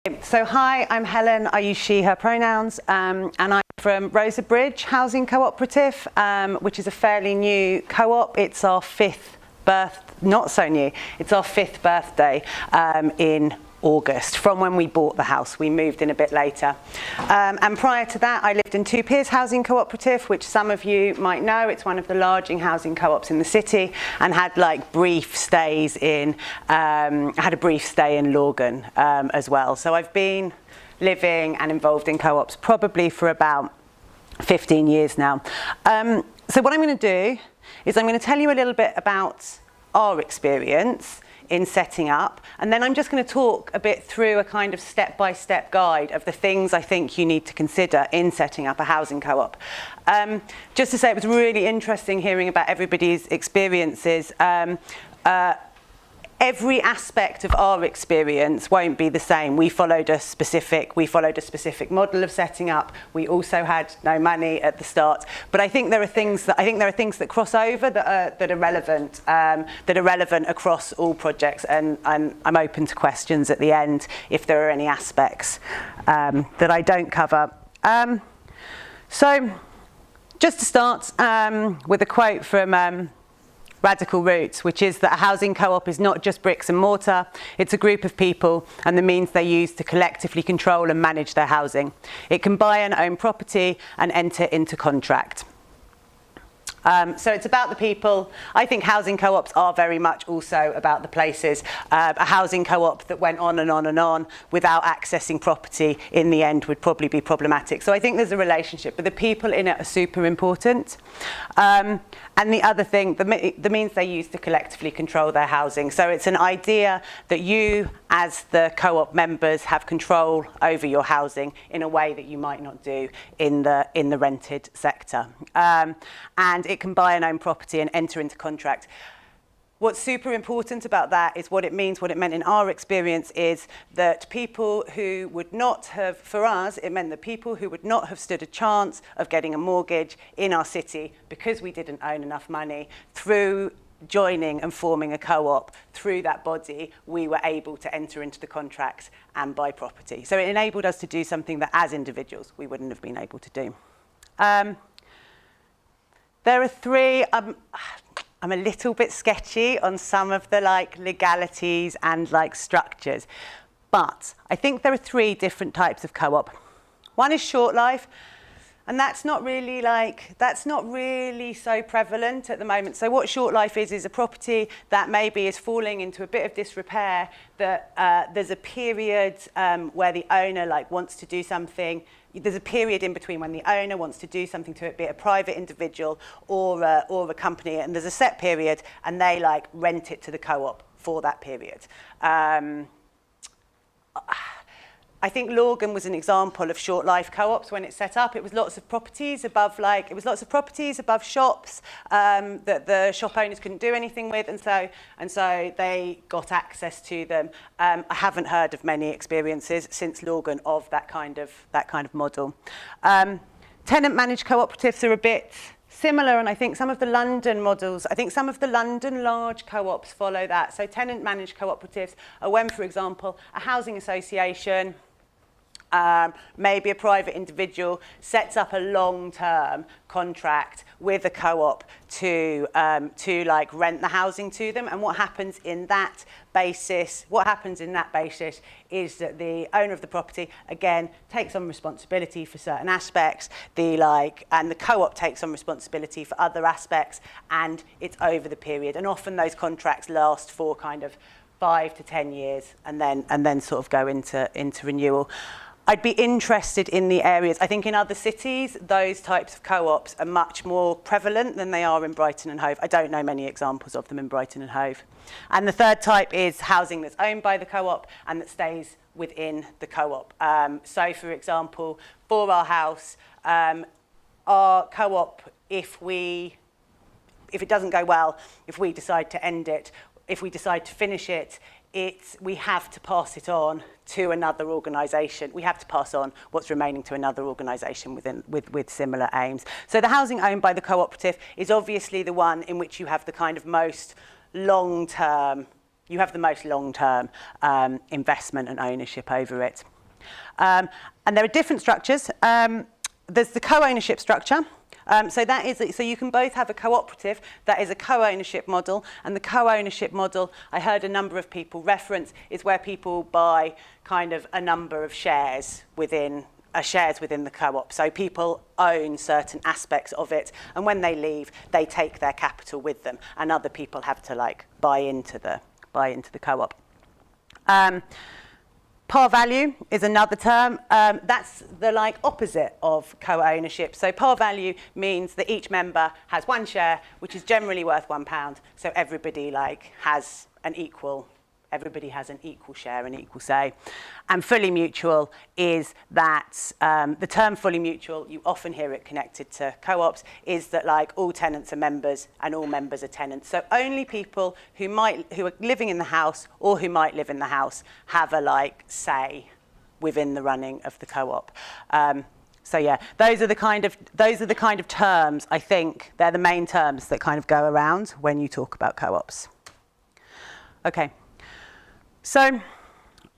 So hi, I'm Helen, I use she, her pronouns, and I'm from Rosa Bridge Housing Co-operative, which is a fairly new co-op. It's our not so new, it's our fifth birthday in August, from when we bought the house. We moved in a bit later. And prior to that, I lived in Two Piers Housing Co-operative, which some of you might know. It's one of the largest housing co-ops in the city, and had like brief stays in, had a brief stay in Lorgan as well. So I've been living and involved in co-ops probably for about 15 years now. So what I'm going to do is I'm going to tell you a little bit about our experience in setting up, and then I'm just going to talk a bit through a kind of step-by-step guide of the things I think you need to consider in setting up a housing co-op. Just to say, it was really interesting hearing about everybody's experiences. Every aspect of our experience won't be the same. We followed a specific model of setting up. We also had no money at the start. But I think there are things that cross over that are relevant across all projects. And I'm open to questions at the end if there are any aspects that I don't cover. So just to start with a quote from Radical Roots, which is that a housing co-op is not just bricks and mortar, it's a group of people and the means they use to collectively control and manage their housing. It can buy and own property and enter into contract. So it's about the people. I think housing co-ops are very much also about the places. A housing co-op that went on and on and on without accessing property in the end would probably be problematic. So I think there's a relationship, but the people in it are super important. And the other thing, the means they use to collectively control their housing. So it's an idea that you, as the co-op members, have control over your housing in a way that you might not do in the rented sector. And it can buy and own property and enter into contract. What's super important about that is what it means. What it meant in our experience is that people who would not have, for us, it meant that people who would not have stood a chance of getting a mortgage in our city because we didn't own enough money, through joining and forming a co-op, through that body, we were able to enter into the contracts and buy property. So it enabled us to do something that as individuals we wouldn't have been able to do. There are three, I'm a little bit sketchy on some of the legalities and structures, but I think there are three different types of co-op. One is short life, and that's not really so prevalent at the moment. So what short life is a property that maybe is falling into a bit of disrepair, that there's a period where the owner wants to do something. There's a period in between when the owner wants to do something to it, be it a private individual or a company, and there's a set period, and they rent it to the co-op for that period. I think Lorgan was an example of short life co-ops when it set up. It was lots of properties above shops that the shop owners couldn't do anything with, and so they got access to them. I haven't heard of many experiences since Lorgan of that kind of model. Tenant managed cooperatives are a bit similar, and I think some of the London models, some of the London large co-ops follow that. So tenant managed cooperatives are when, for example, a housing association, maybe a private individual, sets up a long-term contract with a co-op to rent the housing to them. And what happens in that basis is that the owner of the property again takes on responsibility for certain aspects, and the co-op takes on responsibility for other aspects, and it's over the period. And often those contracts last for kind of 5 to 10 years, and then sort of go into renewal. I'd be interested in the areas. I think in other cities, those types of co-ops are much more prevalent than they are in Brighton and Hove. I don't know many examples of them in Brighton and Hove. And the third type is housing that's owned by the co-op and that stays within the co-op. So, for example, for our house, our co-op, if it doesn't go well, if we decide to end it, if we decide to finish it, we have to pass it on to another organisation. We have to pass on what's remaining to another organisation with similar aims. So the housing owned by the cooperative is obviously the one in which you have the kind of most long-term you have the most long-term investment and ownership over it. And there are different structures. There's the co-ownership structure. So you can both have a cooperative that is a co-ownership model, and the co-ownership model, I heard a number of people reference, is where people buy kind of a number of shares within the co-op. So people own certain aspects of it, and when they leave, they take their capital with them, and other people have to like buy into the co-op. Par value is another term. That's the like opposite of co-ownership. So par value means that each member has one share, which is generally worth £1. So everybody like has an equal share and equal say. And fully mutual is that the term fully mutual, you often hear it connected to co-ops, is that like all tenants are members and all members are tenants. So only people who are living in the house or who might live in the house have a like say within the running of the co-op. So yeah, those are the kind of terms, I think they're the main terms that kind of go around when you talk about co-ops. Okay. So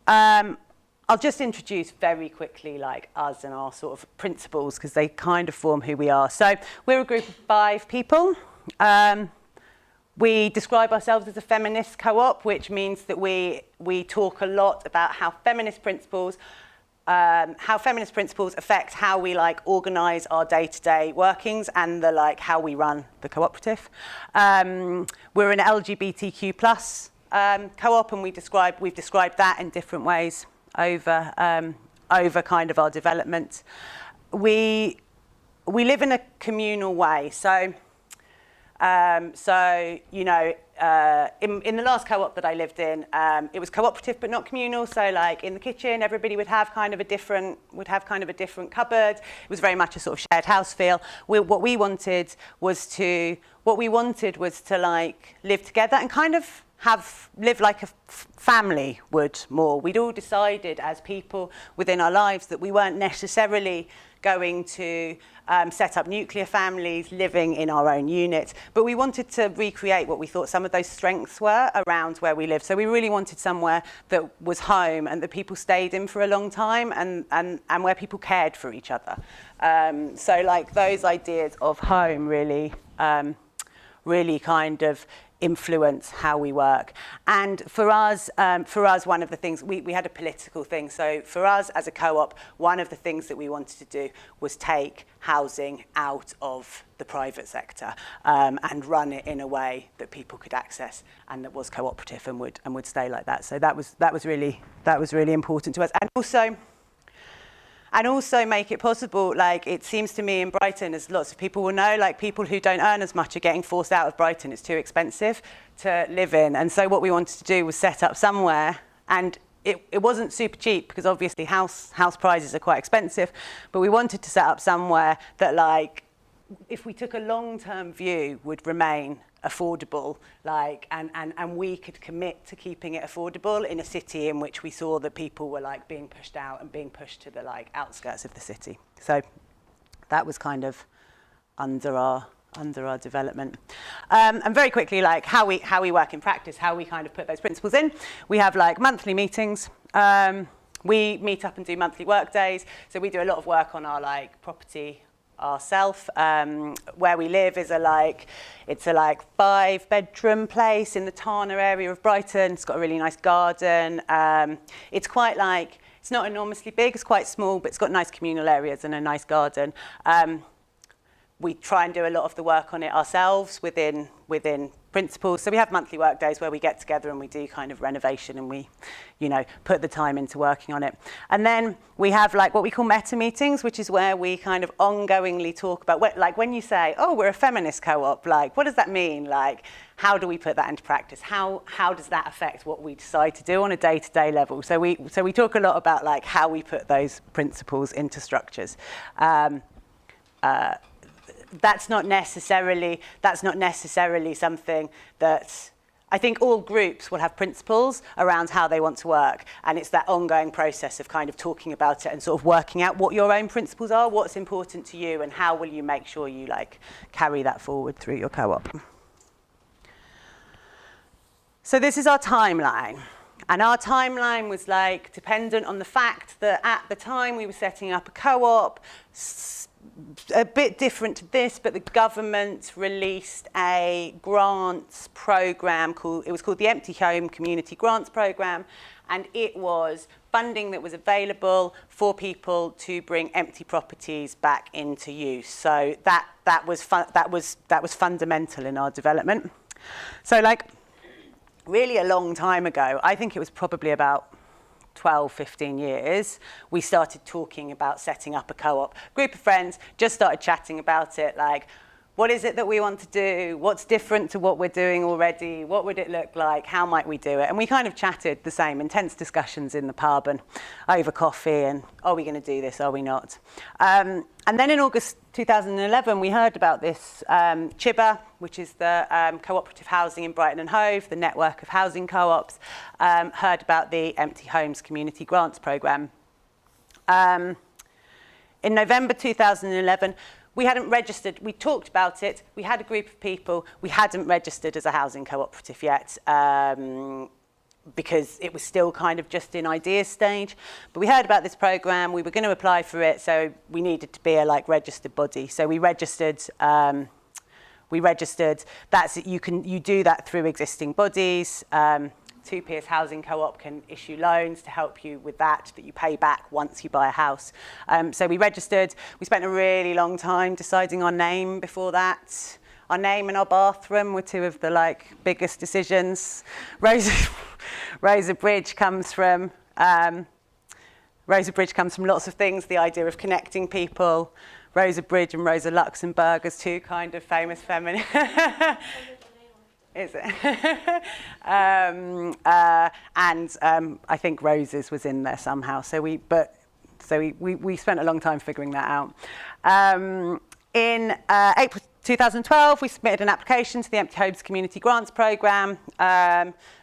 I'll just introduce very quickly like us and our sort of principles, because they kind of form who we are. So we're a group of 5 people. We describe ourselves as a feminist co-op, which means that we talk a lot about how feminist principles affect how we like organise our day-to-day workings and the like how we run the cooperative. We're an LGBTQ plus co-op, and we've described that in different ways over kind of our development. We live in a communal way, so you know, in the last co-op that I lived in, it was cooperative but not communal. So like in the kitchen, everybody would have kind of a different cupboard. It was very much a sort of shared house feel. What we wanted was to like live together and kind of live like a family would more. We'd all decided as people within our lives that we weren't necessarily going to set up nuclear families living in our own unit, but we wanted to recreate what we thought some of those strengths were around where we lived. So we really wanted somewhere that was home and that people stayed in for a long time, and where people cared for each other. So like those ideas of home really kind of influence how we work. And for us, one of the things, we had a political thing. So for us as a co-op, one of the things that we wanted to do was take housing out of the private sector and run it in a way that people could access and that was cooperative and would stay like that. So that was really important to us. And also make it possible, like it seems to me in Brighton, as lots of people will know, like people who don't earn as much are getting forced out of Brighton. It's too expensive to live in. And so what we wanted to do was set up somewhere, and it wasn't super cheap because obviously house prices are quite expensive, but we wanted to set up somewhere that like, if we took a long-term view, would remain affordable, like, and we could commit to keeping it affordable in a city in which we saw that people were like being pushed out and being pushed to the like outskirts of the city. So that was kind of under our development. And very quickly, like how we work in practice, how we kind of put those principles in. We have like monthly meetings. We meet up and do monthly work days. So we do a lot of work on our like property ourselves. Where we live is it's a 5-bedroom place in the Tana area of Brighton. It's got a really nice garden. It's quite like, it's not enormously big, it's quite small, but it's got nice communal areas and a nice garden. We try and do a lot of the work on it ourselves within principles. So we have monthly work days where we get together and we do kind of renovation and we, you know, put the time into working on it. And then we have like what we call meta meetings, which is where we kind of ongoingly talk about, like when you say, oh, we're a feminist co-op, like what does that mean? Like, how do we put that into practice? How does that affect what we decide to do on a day-to-day level? So we talk a lot about like how we put those principles into structures. That's not necessarily something that I think all groups will have principles around how they want to work, and it's that ongoing process of kind of talking about it and sort of working out what your own principles are, what's important to you, and how will you make sure you like carry that forward through your co-op. So this is our timeline. And our timeline was like dependent on the fact that at the time we were setting up a co-op, a bit different to this, but the government released a grants program called the Empty Home Community Grants Program, and it was funding that was available for people to bring empty properties back into use. So that was fundamental in our development. So like really a long time ago, I think it was probably about 12, 15 years, we started talking about setting up a co-op. Group of friends just started chatting about it, like, what is it that we want to do? What's different to what we're doing already? What would it look like? How might we do it? And we kind of chatted the same, intense discussions in the pub and over coffee and, are we going to do this? Are we not? And then in August 2011, we heard about this CHIBA, which is the cooperative housing in Brighton and Hove, the network of housing co-ops, heard about the Empty Homes Community Grants Programme. In November 2011, we hadn't registered, we talked about it, we had a group of people, we hadn't registered as a housing cooperative yet because it was still kind of just in idea stage. But we heard about this programme, we were going to apply for it, so we needed to be a registered body. So we registered, you do that through existing bodies. Two Piers Housing Co-op can issue loans to help you with that you pay back once you buy a house. So we registered. We spent a really long time deciding our name before that. Our name and our bathroom were two of the biggest decisions. Rosa Bridge comes from lots of things. The idea of connecting people. Rosa Bridge and Rosa Luxemburg as two kind of famous feminists. Is it? I think Roses was in there somehow. So we spent a long time figuring that out. In April 2012, we submitted an application to the Empty Homes Community Grants Programme.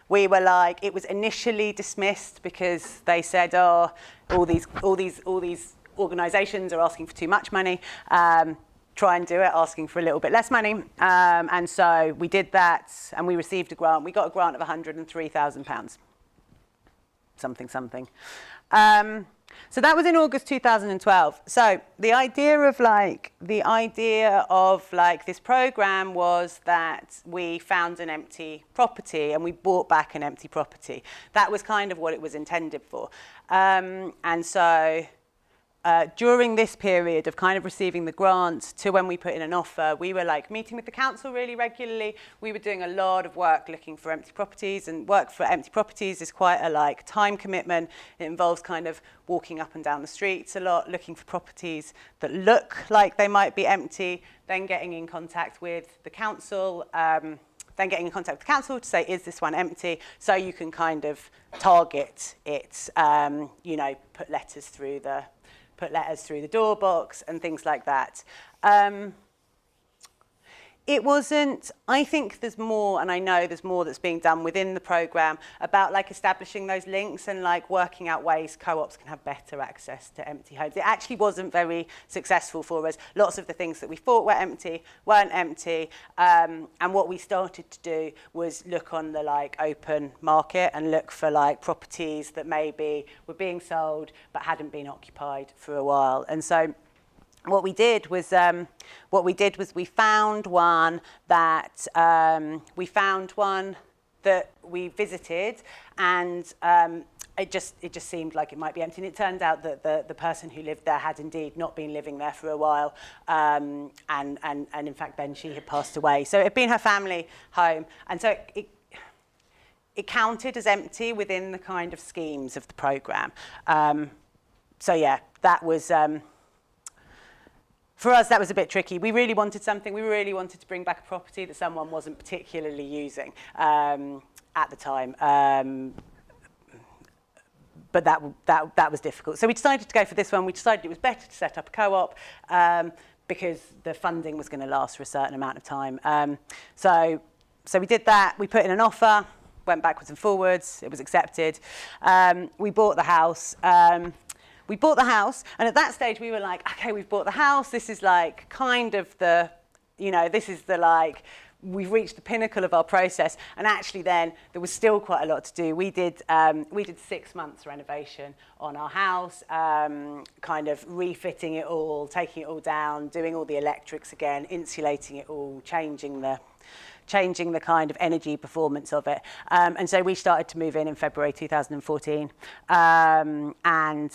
We were it was initially dismissed because they said, oh, all these organisations are asking for too much money. Try and do it, asking for a little bit less money. And so we did that, and we received a grant. We got a grant of £103,000. Something. So that was in August 2012. So the idea of this programme was that we found an empty property and we bought back an empty property. That was kind of what it was intended for. And so during this period of kind of receiving the grant to when we put in an offer, we were meeting with the council really regularly. We were doing a lot of work looking for empty properties, and work for empty properties is quite a time commitment. It involves kind of walking up and down the streets a lot, looking for properties that look like they might be empty, then getting in contact with the council, to say, is this one empty? So you can kind of target it, put letters through the door box and things like that. It wasn't, I think there's more, and I know there's more that's being done within the programme about establishing those links and working out ways co-ops can have better access to empty homes. It actually wasn't very successful for us. Lots of the things that we thought were empty weren't empty. And what we started to do was look on the open market and look for properties that maybe were being sold but hadn't been occupied for a while. And so what we did was we found one that we visited, and it just seemed like it might be empty. And it turned out that the person who lived there had indeed not been living there for a while, and in fact then she had passed away. So it had been her family home, and so it counted as empty within the kind of schemes of the programme. So yeah, that was. For us, that was a bit tricky. We really wanted something. We really wanted to bring back a property that someone wasn't particularly using at the time. But that was difficult. So we decided to go for this one. We decided it was better to set up a co-op because the funding was going to last for a certain amount of time. So we did that. We put in an offer, went backwards and forwards. It was accepted. We bought the house. And at that stage we were okay, we've bought the house. This is kind of the, this is the we've reached the pinnacle of our process, and actually then there was still quite a lot to do. We did 6 months renovation on our house, kind of refitting it all, taking it all down, doing all the electrics again, insulating it all, changing the kind of energy performance of it. And so we started to move in February 2014. And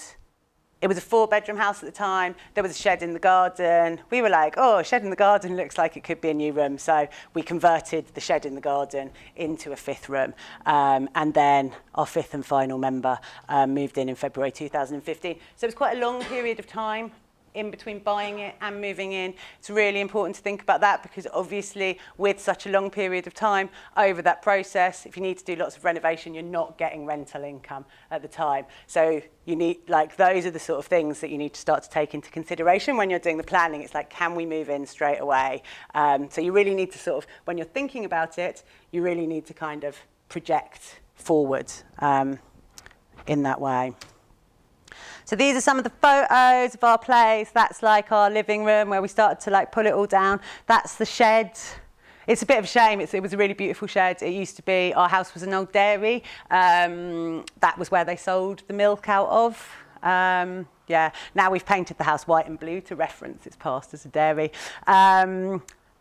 it was a 4-bedroom house at the time. There was a shed in the garden. We were like, oh, a shed in the garden looks like it could be a new room. So we converted the shed in the garden into a 5th room. And then our 5th and final member moved in February 2015. So it was quite a long period of time in between buying it and moving in. It's really important to think about that, because obviously with such a long period of time over that process, if you need to do lots of renovation, you're not getting rental income at the time. So you need, like, those are the sort of things that you need to start to take into consideration when you're doing the planning. It's like, can we move in straight away? So you really need to sort of, when you're thinking about it, you really need to kind of project forward in that way. So these are some of the photos of our place. That's like our living room where we started to like pull it all down. That's the shed. It's a bit of a shame. It was a really beautiful shed. It used to be, our house was an old dairy. That was where they sold the milk out of. Yeah, now we've painted the house white and blue to reference its past as a dairy.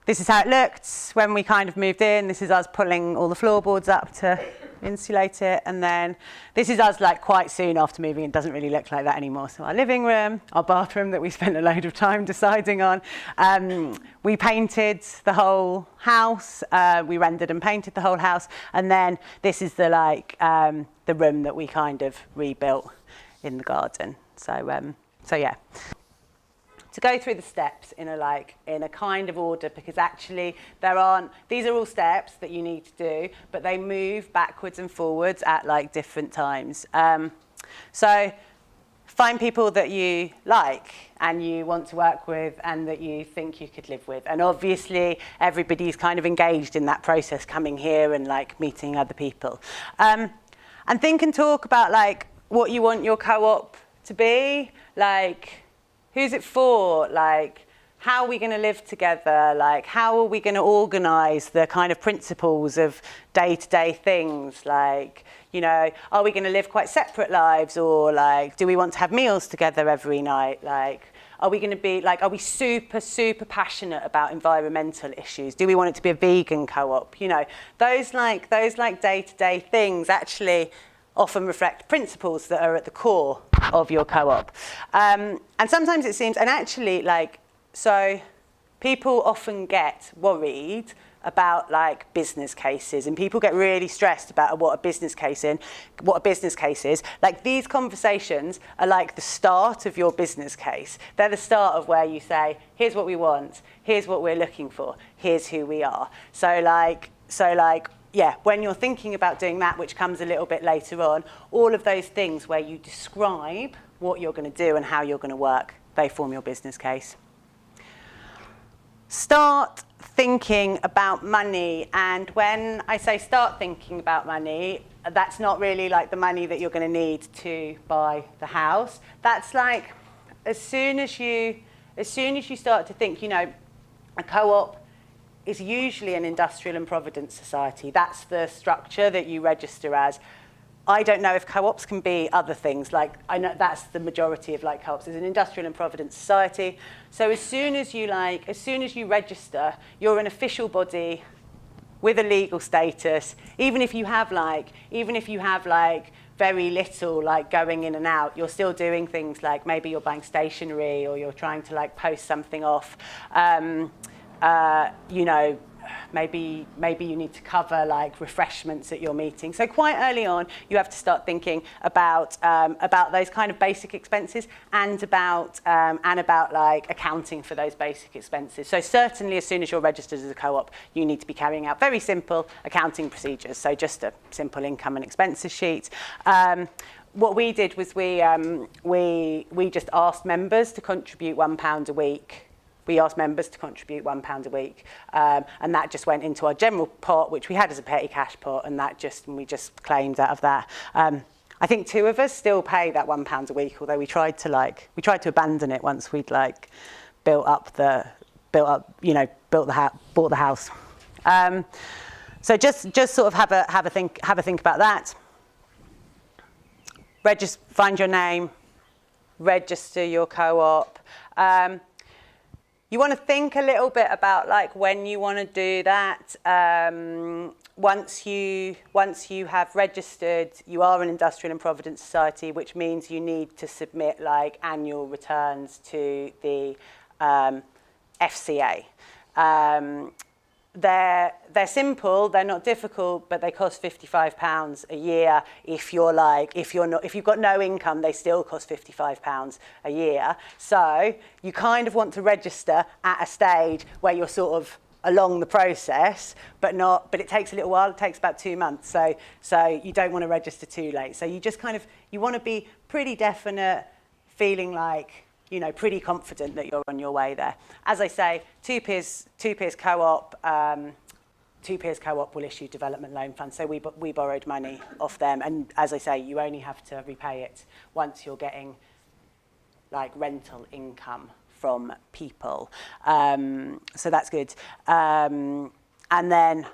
This is how it looked when we kind of moved in. This is us pulling all the floorboards up to insulate it. And then this is us like quite soon after moving in. It doesn't really look like that anymore. So our living room, our bathroom that we spent a load of time deciding on. We painted the whole house. We rendered and painted the whole house. And then this is the like the room that we kind of rebuilt in the garden. So yeah. To go through the steps in a kind of order, because actually these are all steps that you need to do, but they move backwards and forwards at like different times. So find people that you like and you want to work with and that you think you could live with. And obviously everybody's kind of engaged in that process, coming here and like meeting other people. And think and talk about like what you want your co-op to be, like, who's it for? Like, how are we going to live together? Like, how are we going to organise the kind of principles of day-to-day things? Like, you know, are we going to live quite separate lives? Or like, do we want to have meals together every night? Like, are we going to be like, are we super, super passionate about environmental issues? Do we want it to be a vegan co-op? You know, those like day-to-day things actually often reflect principles that are at the core of your co-op. And sometimes it seems, and actually like, so people often get worried about like business cases, and people get really stressed about what a business case is. Like, these conversations are like the start of your business case. They're the start of where you say, here's what we want, here's what we're looking for, here's who we are. So like, yeah, when you're thinking about doing that, which comes a little bit later on, all of those things where you describe what you're going to do and how you're going to work, they form your business case. Start thinking about money. And when I say start thinking about money, that's not really like the money that you're going to need to buy the house. That's like, as soon as you start to think, you know, a co-op is usually an industrial and providence society. That's the structure that you register as. I don't know if co-ops can be other things. Like, I know that's the majority of like co-ops. It's an industrial and providence society. So as soon as you register, you're an official body with a legal status. Even if you have like very little like going in and out, you're still doing things like maybe you're buying stationery or you're trying to like post something off. You know, maybe you need to cover like refreshments at your meeting. So quite early on, you have to start thinking about those kind of basic expenses and about like accounting for those basic expenses. So certainly, as soon as you're registered as a co-op, you need to be carrying out very simple accounting procedures. So just a simple income and expenses sheet. What we did was we just asked members to contribute £1 a week. We asked members to contribute £1 a week, and that just went into our general pot, which we had as a petty cash pot, and we just claimed out of that. I think 2 of us still pay that £1 a week, although we tried to abandon it once we'd like bought the house. So just sort of have a think about that. Find your name, register your co-op. You want to think a little bit about like when you want to do that. Once you have registered, you are an industrial and provident society, which means you need to submit like annual returns to the FCA. They're simple, they're not difficult, but they cost £55 a year. If you've got no income, they still cost £55 a year. So you kind of want to register at a stage where you're sort of along the process, but it takes a little while. It takes about 2 months. So you don't want to register too late. So you just you want to be pretty definite, feeling like, you know, pretty confident that you're on your way there. As I say, two peers co-op will issue development loan funds. So we borrowed money off them, and as I say, you only have to repay it once you're getting like rental income from people. So that's good. And then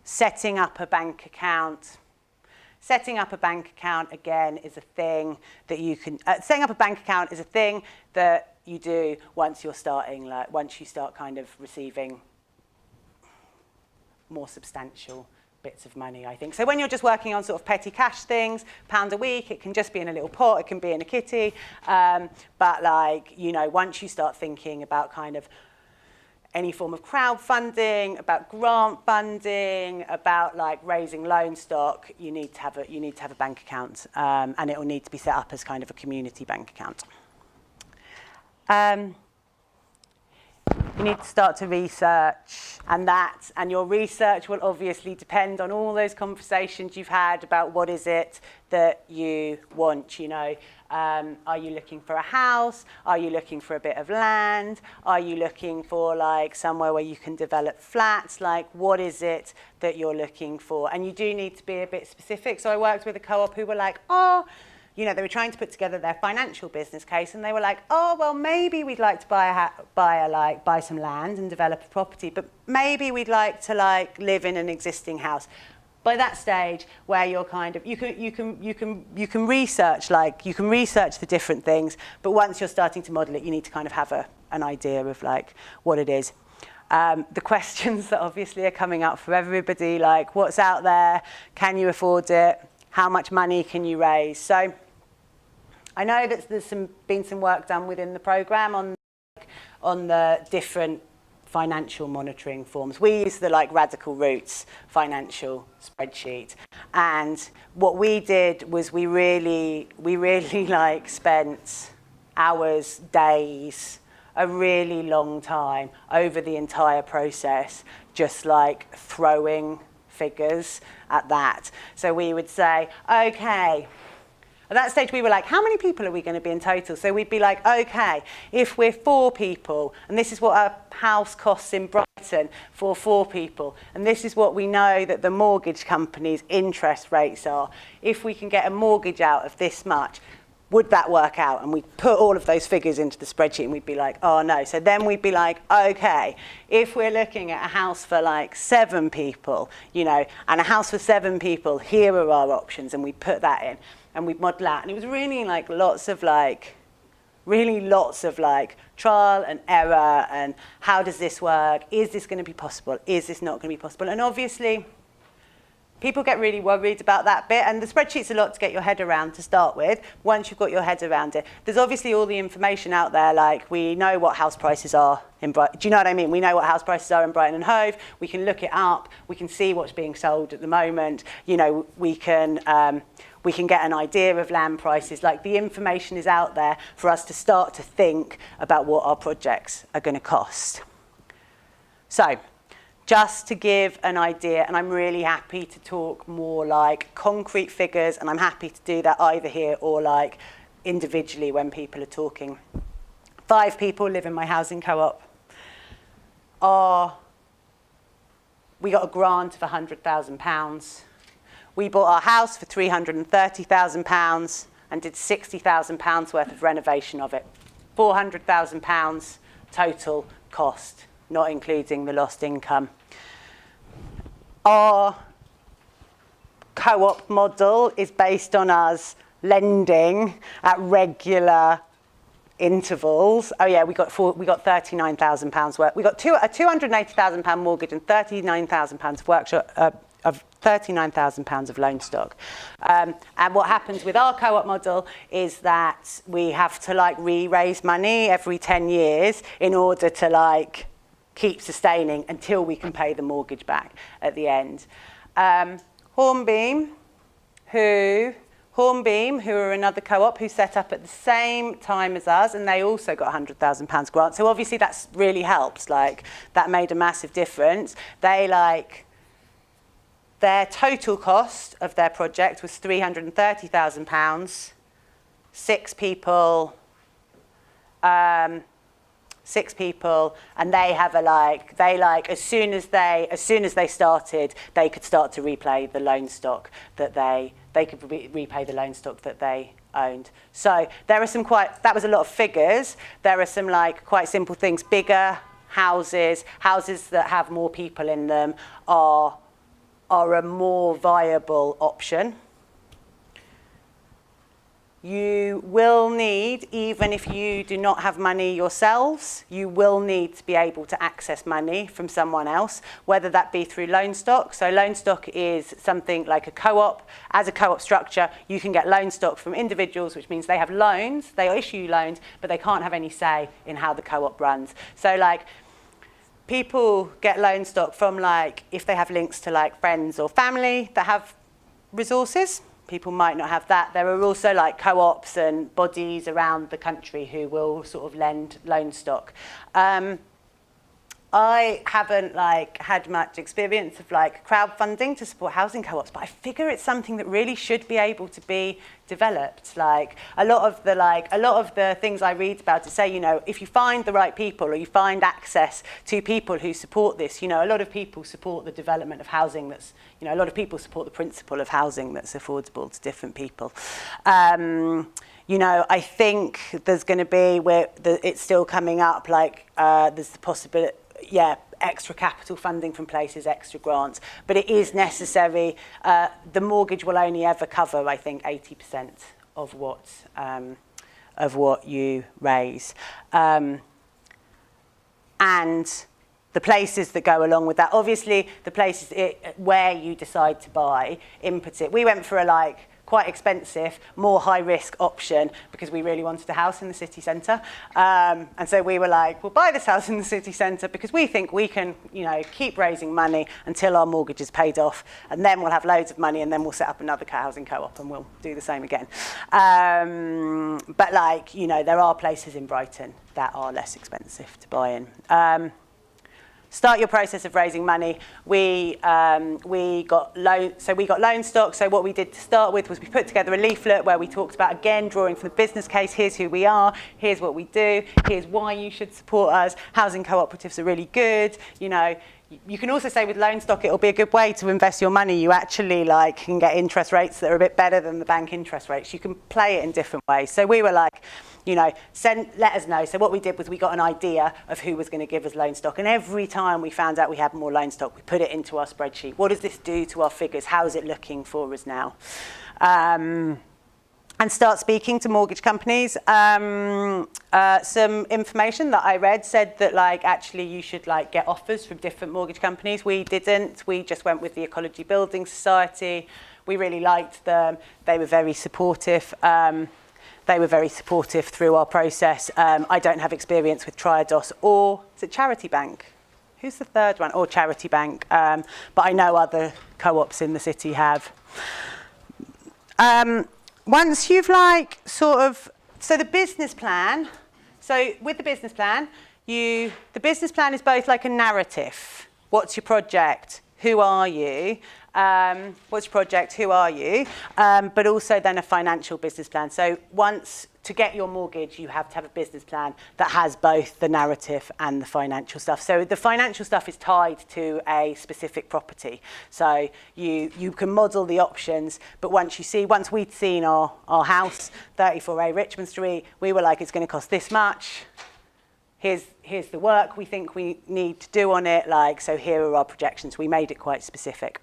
setting up a bank account. Setting up a bank account, again, is a thing that you can... setting up a bank account is a thing that you do once you're starting, once you start kind of receiving more substantial bits of money, I think. So when you're just working on sort of petty cash things, £1 a week, it can just be in a little pot, it can be in a kitty. But like, you know, once you start thinking about kind of any form of crowdfunding, about grant funding, about like raising loan stock, you need to have a bank account, and it will need to be set up as kind of a community bank account. You need to start to research, and your research will obviously depend on all those conversations you've had about what is it that you want, you know. Are you looking for a house? Are you looking for a bit of land? Are you looking for like somewhere where you can develop flats? Like, what is it that you're looking for? And you do need to be a bit specific. So I worked with a co-op who were like, oh, you know, they were trying to put together their financial business case, and they were like, oh, well, maybe we'd like to buy some land and develop a property, but maybe we'd like to like live in an existing house. By that stage, where you're kind of, you can research the different things, but once you're starting to model it, you need to kind of have an idea of like what it is. The questions that obviously are coming up for everybody, like what's out there, can you afford it, how much money can you raise? So I know that there's been some work done within the programme on the different financial monitoring forms. We use the like Radical Roots financial spreadsheet, and what we did was we really like spent hours, days, a really long time over the entire process, just like throwing figures at that. So we would say, okay, at that stage we were like, how many people are we going to be in total? So we'd be like, okay, if we're 4 people, and this is what our house costs in Brighton for 4 people, and this is what we know that the mortgage company's interest rates are, if we can get a mortgage out of this much, would that work out? And we'd put all of those figures into the spreadsheet, and we'd be like, oh no. So then we'd be like, okay, if we're looking at a house for like 7 people, you know, and a house for 7 people, here are our options, and we put that in, and we'd model out. And it was really like lots of trial and error, and how does this work? Is this going to be possible? Is this not going to be possible? And obviously, people get really worried about that bit, and the spreadsheet's a lot to get your head around to start with. Once you've got your head around it, there's obviously all the information out there, like we know what house prices are in Brighton. Do you know what I mean? We know what house prices are in Brighton and Hove. We can look it up. We can see what's being sold at the moment. You know, we can get an idea of land prices. Like, the information is out there for us to start to think about what our projects are going to cost. So, just to give an idea, and I'm really happy to talk more like concrete figures, and I'm happy to do that either here or like individually when people are talking. 5 people live in my housing co-op. We got a grant of £100,000. We bought our house for £330,000 and did £60,000 worth of renovation of it. £400,000 total cost, not including the lost income. our co-op model is based on us lending at regular intervals. Oh yeah, we got £39,000 worth. We got a £280,000 mortgage and £39,000 of workshop of £39,000 of loan stock. And what happens with our co-op model is that we have to like re-raise money every 10 years in order to like keep sustaining until we can pay the mortgage back at the end. Hornbeam, who are another co-op who set up at the same time as us, and they also got £100,000 grant. So obviously that's really helped. Like that made a massive difference. Their total cost of their project was £330,000. Six people, and they have as soon as they started, they could start to repay the loan stock that they repay the loan stock that they owned. So there are that was a lot of figures. There are some like quite simple things. Bigger houses that have more people in them are a more viable option. You will need, even if you do not have money yourselves, you will need to be able to access money from someone else, whether that be through loan stock. So loan stock is something like a co-op. As a co-op structure, you can get loan stock from individuals, which means they have loans, they issue loans, but they can't have any say in how the co-op runs. So like, people get loan stock from like, if they have links to like friends or family that have resources. People might not have that. There are also like co-ops and bodies around the country who will sort of lend loan stock. I haven't like had much experience of like crowdfunding to support housing co-ops, but I figure it's something that really should be able to be developed. Like a lot of the things I read about it say, you know, if you find the right people or you find access to people who support this, you know, a lot of people support the development of housing that's, you know, a lot of people support the principle of housing that's affordable to different people. You know, I think there's going to be it's still coming up. Like there's the possibility. Yeah, extra capital funding from places, extra grants, but it is necessary. The mortgage will only ever cover, I think, 80% of what you raise, and the places that go along with that. Obviously, the places where you decide to buy, in particular, we went for a quite expensive, more high-risk option because we really wanted a house in the city centre. And so we were like, we'll buy this house in the city centre because we think we can, you know, keep raising money until our mortgage is paid off, and then we'll have loads of money, and then we'll set up another housing co-op and we'll do the same again. But like, you know, there are places in Brighton that are less expensive to buy in. Start your process of raising money. We got loan stock. So what we did to start with was we put together a leaflet where we talked about, again, drawing from the business case. Here's who we are. Here's what we do. Here's why you should support us. Housing cooperatives are really good. You know, you can also say with loan stock, it'll be a good way to invest your money. You actually can get interest rates that are a bit better than the bank interest rates. You can play it in different ways. So we were like, you know, let us know. So what we did was we got an idea of who was going to give us loan stock. And every time we found out we had more loan stock, we put it into our spreadsheet. What does this do to our figures? How is it looking for us now? And start speaking to mortgage companies. Some information that I read said that actually you should get offers from different mortgage companies. We didn't. We just went with the Ecology Building Society. We really liked them. They were very supportive. Through our process. I don't have experience with Triodos or is it Charity Bank? Who's the third one? Or Charity Bank. But I know other co-ops in the city have. Once you've so the business plan. So with the business plan, the business plan is both a narrative. What's your project? Who are you? What's your project? Who are you? But also then a financial business plan. So to get your mortgage, you have to have a business plan that has both the narrative and the financial stuff. So the financial stuff is tied to a specific property. So you can model the options, but once we'd seen our house, 34A Richmond Street, we were like, it's going to cost this much. here's the work we think we need to do on it, like, so here are our projections. We made it quite specific.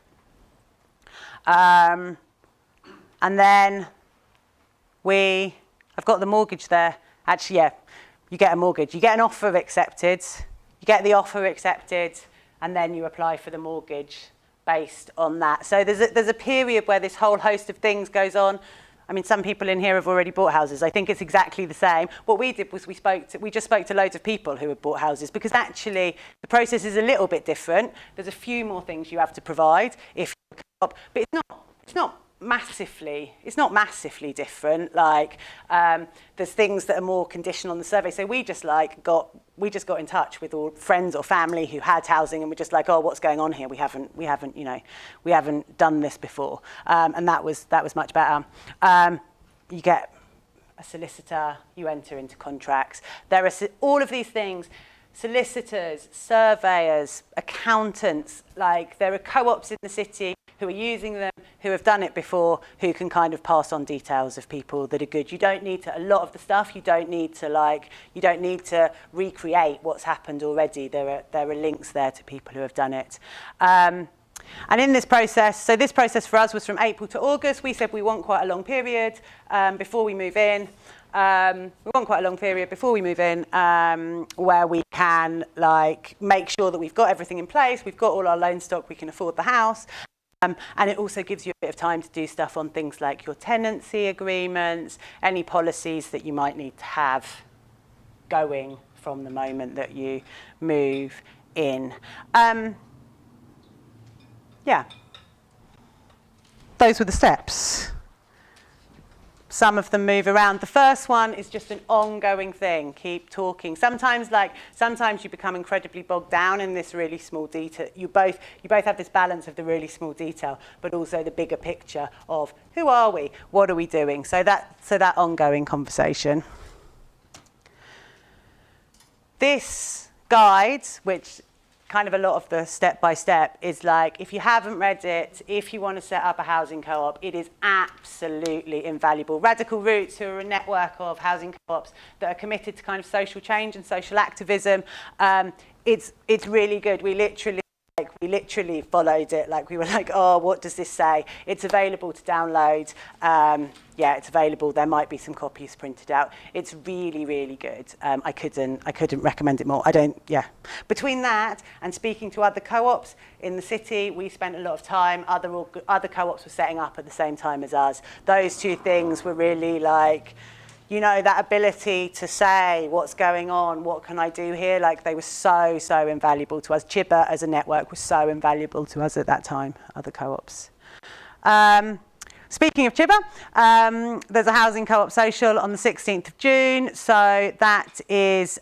And then I've got the mortgage there. Actually, yeah, you get a mortgage. You get an offer accepted, you get the offer accepted, and then you apply for the mortgage based on that. So there's a period where this whole host of things goes on. I mean, some people in here have already bought houses. I think it's exactly the same. What we did was we just spoke to loads of people who had bought houses, because actually the process is a little bit different. There's a few more things you have to provide if you're a co-op, but it's not massively different. Like there's things that are more conditional on the survey. So we just got in touch with all friends or family who had housing, and we're just like, oh, what's going on here? We haven't done this before, and that was much better. You get a solicitor, you enter into contracts. There are all of these things. Solicitors, surveyors, accountants, like there are co-ops in the city who are using them, who have done it before, who can kind of pass on details of people that are good. You don't need to, a lot of the stuff, you don't need to recreate what's happened already. There are links there to people who have done it. And in this process, so this process for us was from April to August. We said we want quite a long period before we move in. We want quite a long period before we move in, where we can like make sure that we've got everything in place, we've got all our loan stock, we can afford the house. And it also gives you a bit of time to do stuff on things like your tenancy agreements, any policies that you might need to have going from the moment that you move in. Yeah, those were the steps. Some of them move around. The first one is just an ongoing thing. Keep talking. Sometimes you become incredibly bogged down in this really small detail. You both have this balance of the really small detail, but also the bigger picture of who are we? What are we doing? So that ongoing conversation. This guide, which kind of a lot of the step-by-step is like, if you haven't read it, if you want to set up a housing co-op, it is absolutely invaluable. Radical Roots, who are a network of housing co-ops that are committed to kind of social change and social activism, it's really good. We literally followed it. Like we were like, oh, what does this say? It's available to download. Yeah, it's available. There might be some copies printed out. It's really, really good. I couldn't recommend it more. Between that and speaking to other co-ops in the city, we spent a lot of time. Other co-ops were setting up at the same time as us. Those two things were really like, you know, that ability to say what's going on, what can I do here? Like they were so invaluable to us. Chibba as a network was so invaluable to us at that time, other co-ops. Speaking of Chibba, there's a housing co-op social on the 16th of June. So that is,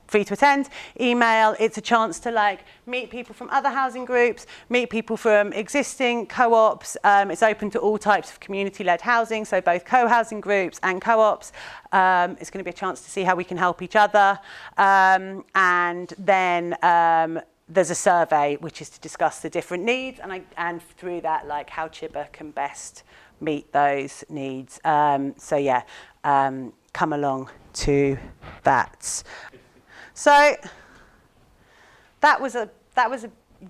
free to attend. Email, it's a chance to like meet people from other housing groups, meet people from existing co-ops. It's open to all types of community-led housing, so both co-housing groups and co-ops. It's going to be a chance to see how we can help each other. And then there's a survey which is to discuss the different needs, and through that, like how Chibba can best meet those needs. Come along to that. So that was a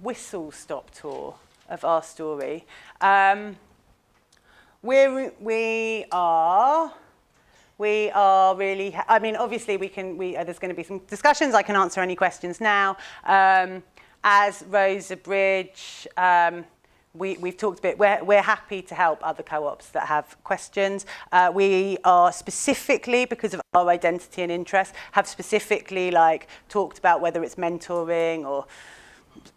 whistle-stop tour of our story. We are really. I mean, obviously, there's going to be some discussions. I can answer any questions now. As Rosa Bridge, we've talked a bit. We're happy to help other co-ops that have questions. We are specifically, because of our identity and interest, have specifically like talked about whether it's mentoring or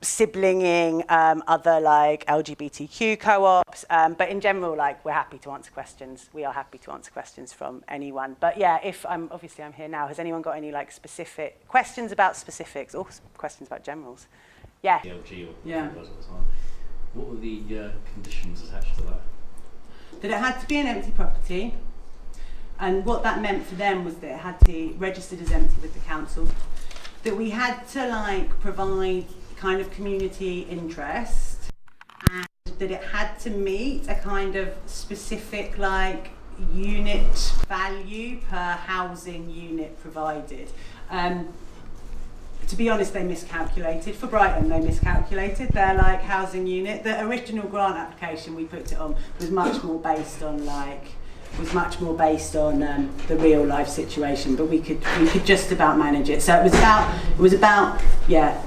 siblinging other like LGBTQ co-ops. But in general, like we're happy to answer questions. We are happy to answer questions from anyone. But yeah, I'm here now. Has anyone got any like specific questions about specifics or questions about generals? Yeah. Yeah. What were the conditions attached to that? That it had to be an empty property, and what that meant for them was that it had to be registered as empty with the council. That we had to like provide kind of community interest, and that it had to meet a kind of specific like unit value per housing unit provided. To be honest, they miscalculated. For Brighton, they miscalculated their like housing unit. The original grant application we put it on was much more based on the real life situation, but we could just about manage it. So it was about a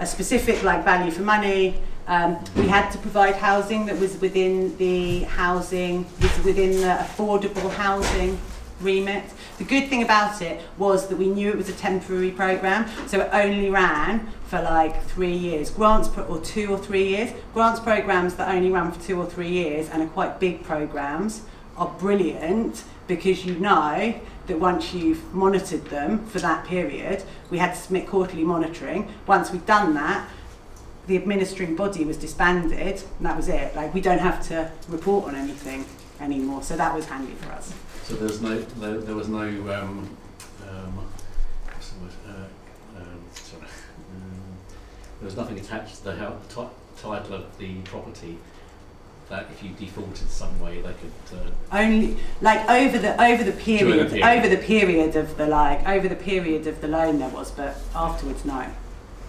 specific like value for money. We had to provide housing that was within the affordable housing remit. The good thing about it was that we knew it was a temporary programme, so it only ran for like 3 years. Or 2 or 3 years. Grants programmes that only run for 2 or 3 years and are quite big programmes are brilliant, because you know that once you've monitored them for that period, we had to submit quarterly monitoring. Once we'd done that, the administering body was disbanded, and that was it. Like, we don't have to report on anything anymore, so that was handy for us. So there was no what's the word? There was nothing attached to the title of the property that if you defaulted some way they could only like over the period of the loan there was, but afterwards no.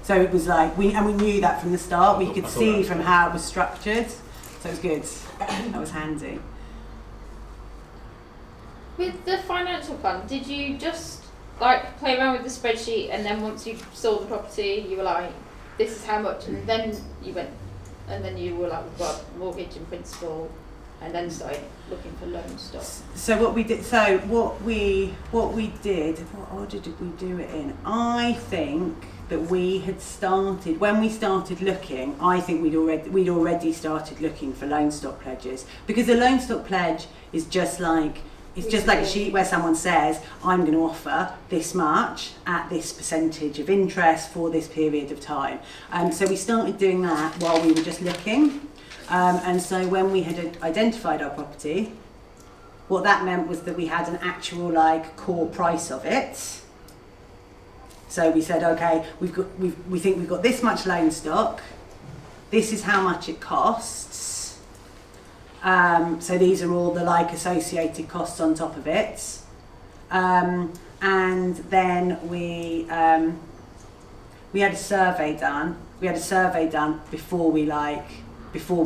So it was like we knew that from the start. We could see from how it was structured, so it was good. That was handy. With the financial fund, did you just like play around with the spreadsheet, and then once you saw the property, you were like, "This is how much," and then you went, and then you were like, "We've got mortgage in principle," and then started looking for loan stock? So what we did, what order did we do it in? I think that we had started, when we started looking, I think we'd already started looking for loan stock pledges, because a loan stock pledge is just like, it's just like a sheet where someone says, I'm going to offer this much at this percentage of interest for this period of time. So we started doing that while we were just looking. And so when we had identified our property, what that meant was that we had an actual like core price of it. So we said, okay, we think we've got this much loan stock. This is how much it costs. So these are all the like associated costs on top of it. And then we had a survey done. We had a survey done before we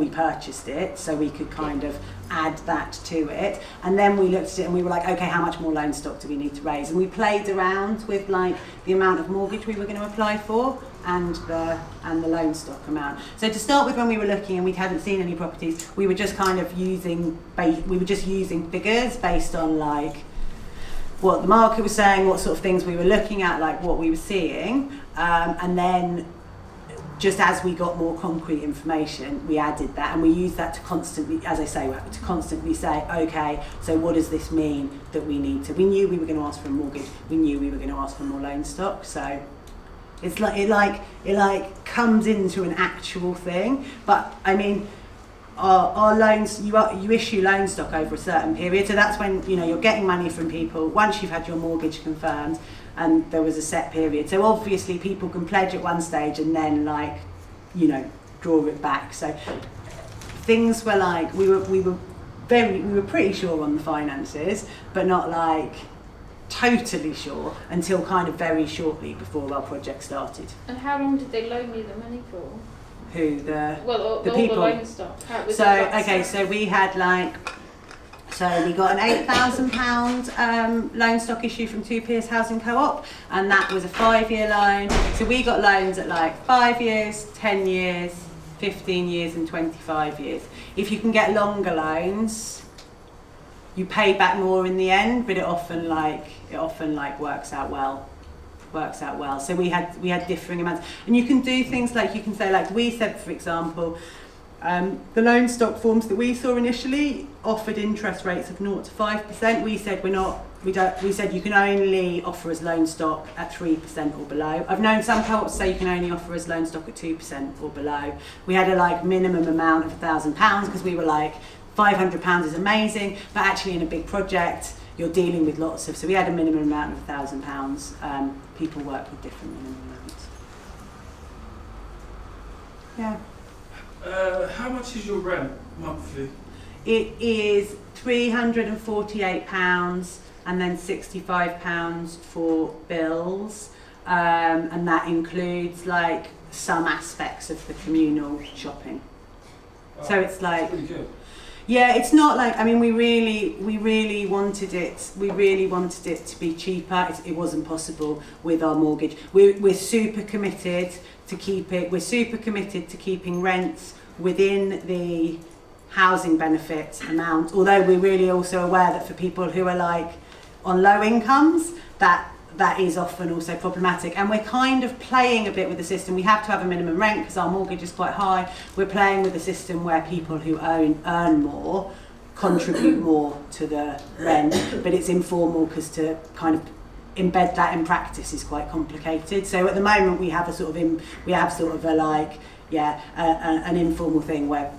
purchased it, so we could kind of add that to it. And then we looked at it and we were like, okay, how much more loan stock do we need to raise? And we played around with like the amount of mortgage we were going to apply for and the loan stock amount. So to start with, when we were looking and we hadn't seen any properties, we were just kind of using figures based on like what the market was saying, what sort of things we were looking at, like what we were seeing, and then just as we got more concrete information, we added that, and we used that to constantly, as I say, say, okay, so what does this mean that we need to? We knew we were going to ask for a mortgage. We knew we were going to ask for more loan stock. So it's like it comes into an actual thing. But I mean, our loans, you issue loan stock over a certain period, so that's when you're getting money from people once you've had your mortgage confirmed. And there was a set period. So obviously people can pledge at one stage and then draw it back. So things were like, we were pretty sure on the finances, but not like totally sure until kind of very shortly before our project started. And how long did they loan you the money for? Who? The the people? loan stock. So we had we got an £8,000 loan stock issue from Two Piers Housing Co-op, and that was a 5-year loan. So we got loans at like 5 years, 10 years, 15 years and 25 years. If you can get longer loans, you pay back more in the end, but it often works out well. So we had differing amounts. And you can do things like, you can say, like we said, for example, the loan stock forms that we saw initially offered interest rates of 0 to 5%. We said we said you can only offer us loan stock at 3% or below. I've known some co-ops say you can only offer us loan stock at 2% or below. We had a minimum amount of £1,000 because we were like, £500 is amazing, but actually in a big project you're dealing with lots of, so we had a minimum amount of £1,000. People work with different minimum amounts. Yeah. How much is your rent monthly? It is £348, and then £65 for bills, and that includes like some aspects of the communal shopping. So it's like, pretty good. yeah, it's not like, I mean, we really wanted it to be cheaper. It wasn't possible with our mortgage. We're super committed to keeping rents within the housing benefit amount, although we're really also aware that for people who are like on low incomes, that is often also problematic, and we're kind of playing a bit with the system. We have to have a minimum rent because our mortgage is quite high. We're playing with the system where people who earn more contribute more to the rent, but it's informal because to kind of embed that in practice is quite complicated. So at the moment we have an informal thing where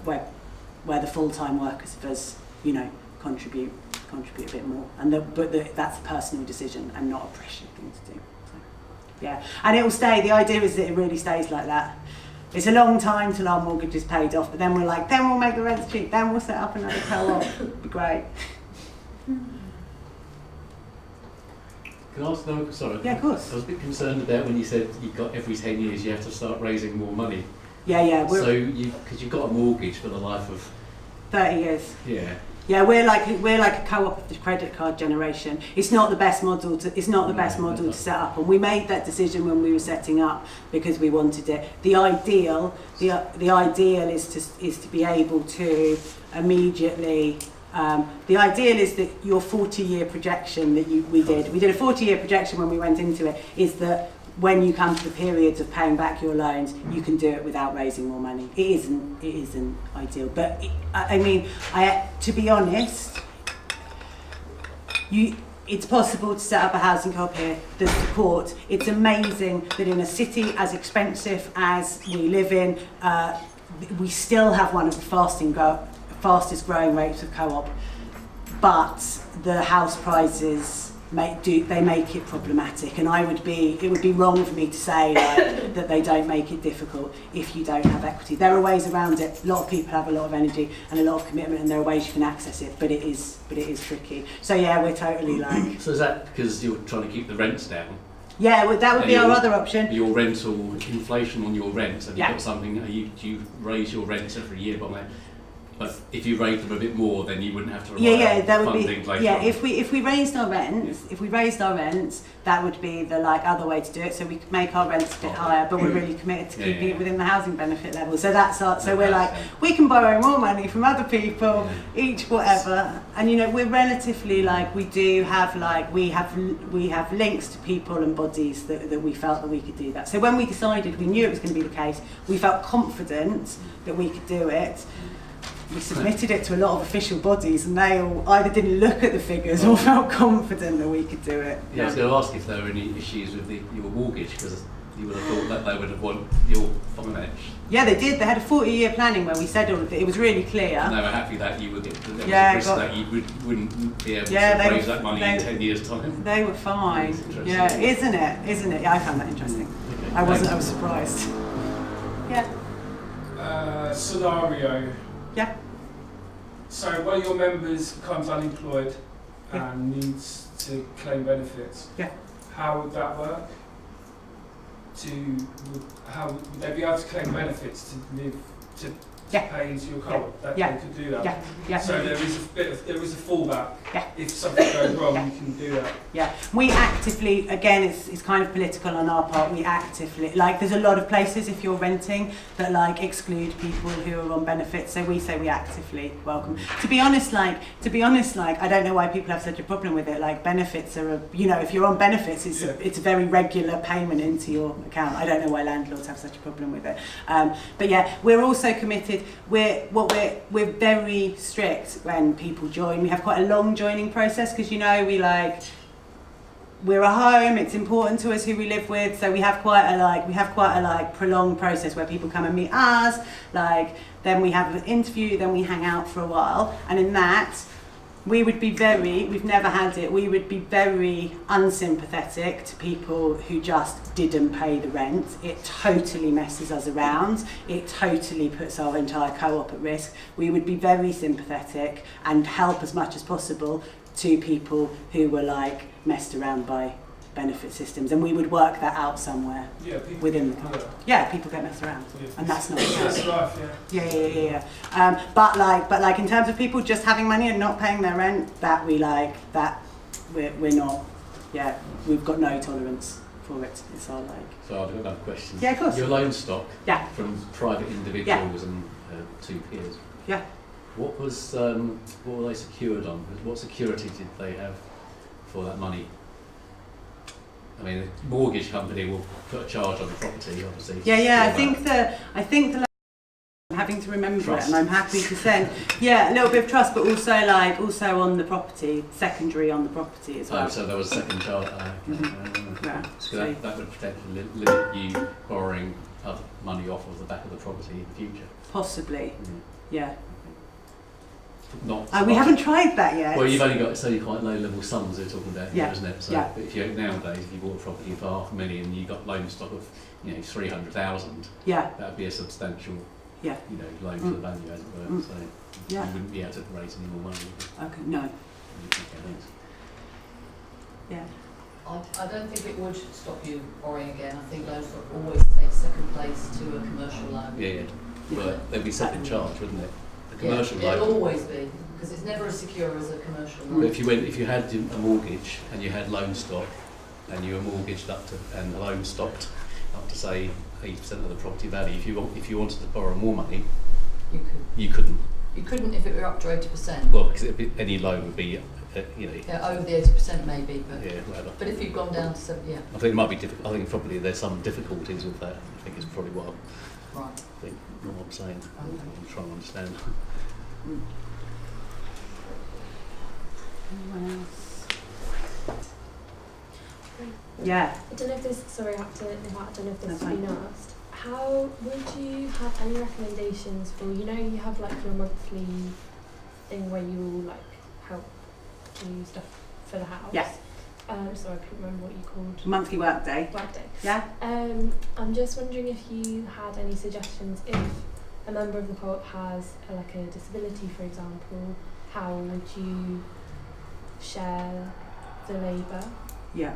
the full-time workers of us, you know, contribute a bit more, and that's a personal decision and not a pressure thing to do. So, yeah, and it will stay. The idea is that it really stays like that. It's a long time till our mortgage is paid off, but then we're like, then we'll make the rents cheap, then we'll set up another co-op. It'll be great. Can I ask another? Sorry. Yeah, of course. I was a bit concerned about when you said you got every 10 years you have to start raising more money. Yeah. So because you've got a mortgage for the life of 30 years. Yeah. Yeah, we're like a co-op of the credit card generation. It's not the best model to set up, and we made that decision when we were setting up because we wanted it. The ideal is to be able to immediately. The ideal is that your 40-year projection that we did a 40-year projection when we went into it, is that when you come to the periods of paying back your loans, you can do it without raising more money. It isn't ideal, but to be honest, it's possible to set up a housing co-op here. The support, it's amazing that in a city as expensive as we live in, we still have one of the fastest growing rates of co-op, but the house prices make it problematic, and it would be wrong for me to say that they don't make it difficult if you don't have equity. There are ways around it. A lot of people have a lot of energy and a lot of commitment, and there are ways you can access it, but it is tricky. So yeah, we're totally like. So is that because you're trying to keep the rents down? Yeah, well, that would be our other option. Your rental inflation on your rents. Have you Yeah. got something? Do you raise your rents every year by that? But if you raised them a bit more, then you wouldn't have to rely on that would funding be later on. if we raised our rents, that would be the other way to do it. So we could make our rents a bit higher, but we're really committed to keeping it within the housing benefit level. So we're like, we can borrow more money from other people, each whatever. And we're relatively we have links to people and bodies that we felt that we could do that. So when we decided, we knew it was going to be the case. We felt confident that we could do it. We submitted it to a lot of official bodies, and they all either didn't look at the figures or felt confident that we could do it. Yeah, I was going to ask if there were any issues with your mortgage, because you would have thought that they would have won your finance. Yeah, they did. They had a 40-year planning where we said all of it. It was really clear. And they were happy that you would get that you wouldn't be able to raise that money in 10 years' time. They were fine. Yeah, isn't it? Yeah, I found that interesting. Okay. I was surprised. Yeah. Scenario. Yeah. So one of your members becomes unemployed and needs to claim benefits. Yeah. How would that work? How would they be able to claim benefits to pay into your co-op? They could do that. Yeah. So there is a fallback. Yeah. If something goes wrong, you can do that. Yeah. We actively, again, it's kind of political on our part. We actively, there's a lot of places if you're renting that exclude people who are on benefits. So we say we actively welcome. To be honest, I don't know why people have such a problem with it. Benefits are, if you're on benefits, it's a very regular payment into your account. I don't know why landlords have such a problem with it. But yeah, we're also committed. We're very strict when people join. We have quite a long joining process because we're a home. It's important to us who we live with, so we have quite a prolonged process where people come and meet us. Then we have an interview, then we hang out for a while, and in that we would be we've never had it, we would be very unsympathetic to people who just didn't pay the rent. It totally messes us around. It totally puts our entire co-op at risk. We would be very sympathetic and help as much as possible to people who were like messed around by benefit systems, and we would work that out somewhere within the country. Yeah, people get messed around, and that's not That's life, yeah. But like in terms of people just having money and not paying their rent, that we're not. Yeah, we've got no tolerance for it. It's our like. So I've got another question. Yeah, of course. Your loan stock from private individuals and two peers. Yeah. What were they secured on? What security did they have for that money? I mean, the mortgage company will put a charge on the property, obviously. Yeah. I think the I'm having to remember trust. it, and I'm happy to send. Yeah, a little bit of trust, but also on the property, secondary on the property as well. Oh, so there was a second charge. Yeah. So that would potentially limit you borrowing other money off of the back of the property in the future. Possibly. Yeah. Not. We haven't tried that yet. Well, you've only got quite low level sums we're talking about here, isn't it? So Yeah. if you nowadays, if you bought a property for $500,000 and you got loan stock of 300,000, Yeah. that would be a substantial Yeah. loan to the value, as it were. So Yeah. you wouldn't be able to raise any more money. Okay. No. Okay, thanks. Yeah. I don't think it would stop you borrowing again. I think loan stock always takes second place to a commercial loan. Yeah. Well, there'd be second charge, wouldn't it? The commercial Yeah, it'll loan. always be, because it's never as secure as a commercial But loan. if you had a mortgage and you had loan stock and you were mortgaged and the loan stocked up to say 80% of the property value, if you wanted to borrow more money, You could. you couldn't. You couldn't if it were up to 80%. Well, because any loan would be, Yeah, over the 80% maybe, but whatever. but if you've gone down to 70, I think it might be difficult. I think probably there's some difficulties with that. I think it's probably what right. I think, not what I'm saying. Okay. I'm trying to understand. Anyone else? Yeah. I don't know if this, sorry, I don't know if this That's has been fine. asked. How would you have any recommendations for, you have like your monthly thing where you like help do stuff for the house? Yeah. Sorry, I couldn't remember what you called. Monthly workday. Workday. Yeah. I'm just wondering if you had any suggestions if a member of the co-op has like a disability, for example, how would you share the labour? Yeah.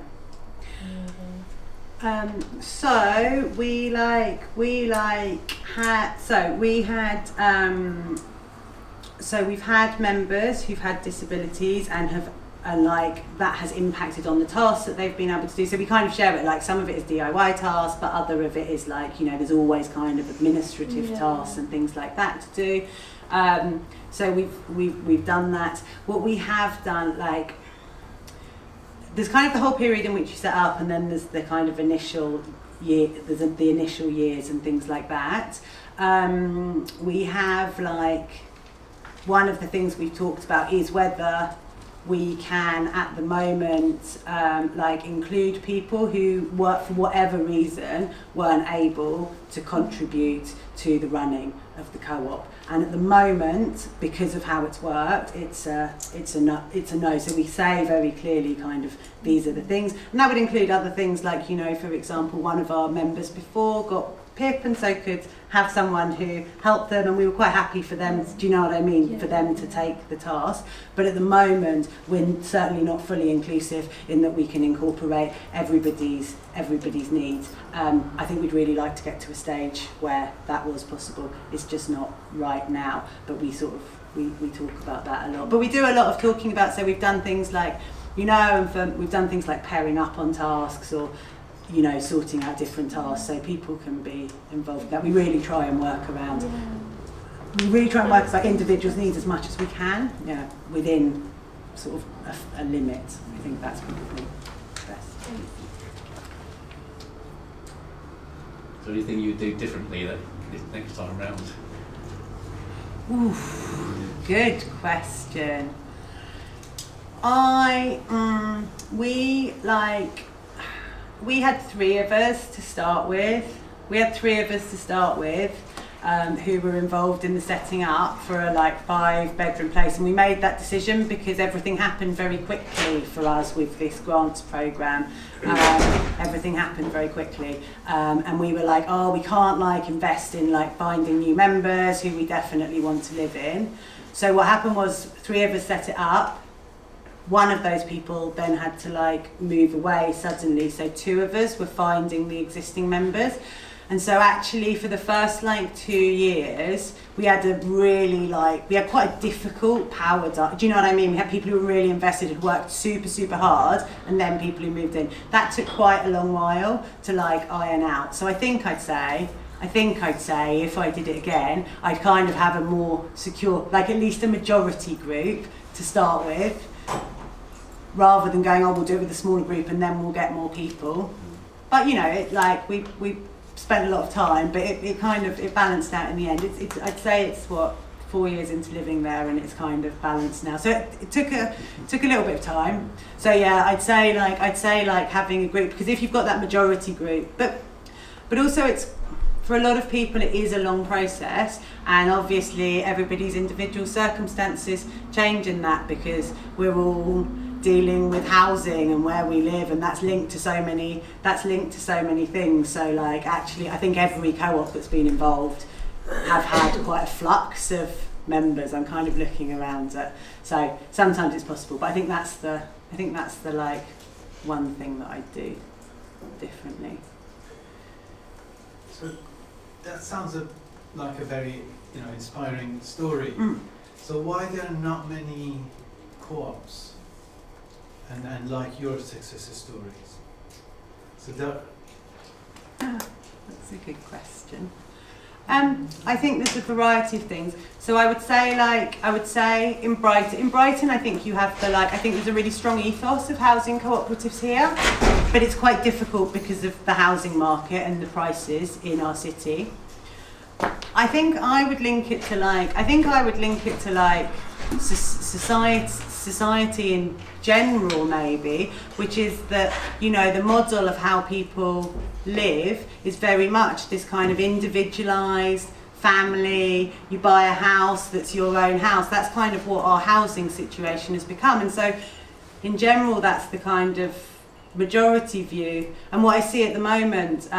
So we we've had members who've had disabilities and have that has impacted on the tasks that they've been able to do. So we kind of share it, like some of it is DIY tasks, but other of it is like, there's always kind of administrative tasks and things like that to do. So we've done that. What we have done, there's kind of the whole period in which you set up, and then there's the kind of initial year, there's the initial years and things like that. We have one of the things we've talked about is whether we can at the moment include people who for whatever reason weren't able to contribute to the running of the co-op, and at the moment, because of how it's worked, it's a no. So we say very clearly kind of these are the things, and that would include other things like, for example, one of our members before got PIP and so could have someone who helped them, and we were quite happy for them, do you know what I mean, for them to take the task. But at the moment we're certainly not fully inclusive in that we can incorporate everybody's needs. I think we'd really like to get to a stage where that was possible. It's just not right now, but we talk about that a lot. But we do a lot of talking about, so we've done things like, we've done things like pairing up on tasks, or sorting out different tasks so people can be involved in that. We really try and work around. We really try and work about individuals' needs as much as we can, within sort of a limit. I think that's probably best. Is there anything you do differently that next time around? Oof, good question. We had three of us to start with. Who were involved in the setting up for a 5-bedroom place, and we made that decision because everything happened very quickly for us with this grants programme. Everything happened very quickly, and we were like, we can't invest in finding new members who we definitely want to live in. So what happened was 3 of us set it up. one of those people then had to like move away suddenly, so 2 of us were finding the existing members. And so actually for the first like 2 years, we had quite a difficult power do you know what I mean? We had people who were really invested, who worked super, super hard, and then people who moved in. That took quite a long while to like iron out. So I think I'd say if I did it again, I'd kind of have a more secure, like at least a majority group to start with, rather than going, oh, we'll do it with a smaller group and then we'll get more people. But you know, it like we spent a lot of time, but it kind of balanced out in the end. I'd say it's 4 years into living there, and it's kind of balanced now. So it took a little bit of time. So yeah, I'd say like having a group, because if you've got that majority group, but also it's, for a lot of people it is a long process, and obviously everybody's individual circumstances change in that, because we're all dealing with housing and where we live, and that's linked to so many things. So like actually I think every co-op that's been involved have had quite a flux of members. I'm kind of looking around at, so sometimes it's possible, but I think that's the like one thing that I do differently. So that sounds like a very inspiring story. So why there are not many co-ops and like your success stories? So that's a good question. I think there's a variety of things. So I would say in Brighton I think you have I think there's a really strong ethos of housing cooperatives here, but it's quite difficult because of the housing market and the prices in our city. I think I would link it to society in general, maybe, which is that the model of how people live is very much this kind of individualized family. You buy a house that's your own house. That's kind of what our housing situation has become. And so in general that's the kind of majority view. And what I see at the moment,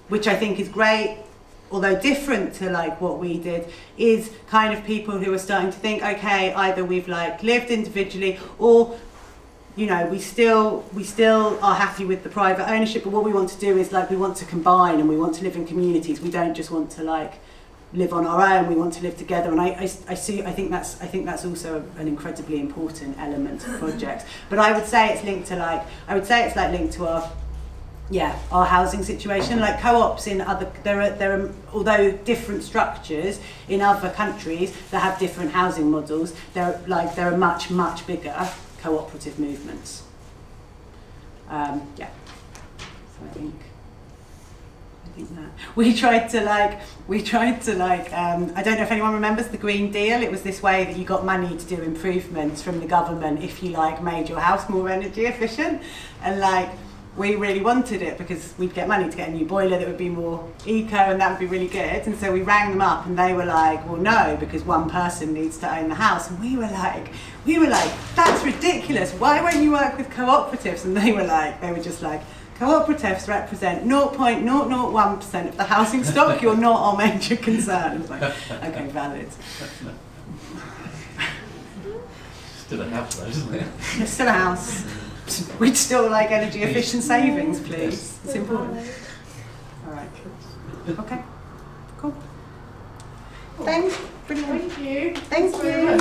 which I think is great, although different to like what we did, is kind of people who are starting to think, okay, either we've like lived individually, or we still are happy with the private ownership, but what we want to do is like we want to combine and we want to live in communities. We don't just want to like live on our own, we want to live together. And I think that's also an incredibly important element of projects. But I would say it's linked to our housing situation. Like co-ops in there are although different structures in other countries that have different housing models, there are much bigger cooperative movements. So I think that we tried to I don't know if anyone remembers the Green Deal. It was this way that you got money to do improvements from the government if you made your house more energy efficient, and we really wanted it because we'd get money to get a new boiler that would be more eco, and that would be really good. And so we rang them up and they were like, well no, because one person needs to own the house. And we were like, that's ridiculous, why won't you work with cooperatives? And they were just like, cooperatives represent 0.001% of the housing stock, you're not our major concern. I was like, okay, valid. Still a house though, isn't it? It's still a house. We'd still like energy efficient savings, please. It's important. All right. Okay. Cool. Thank you. Thank you. Thank you.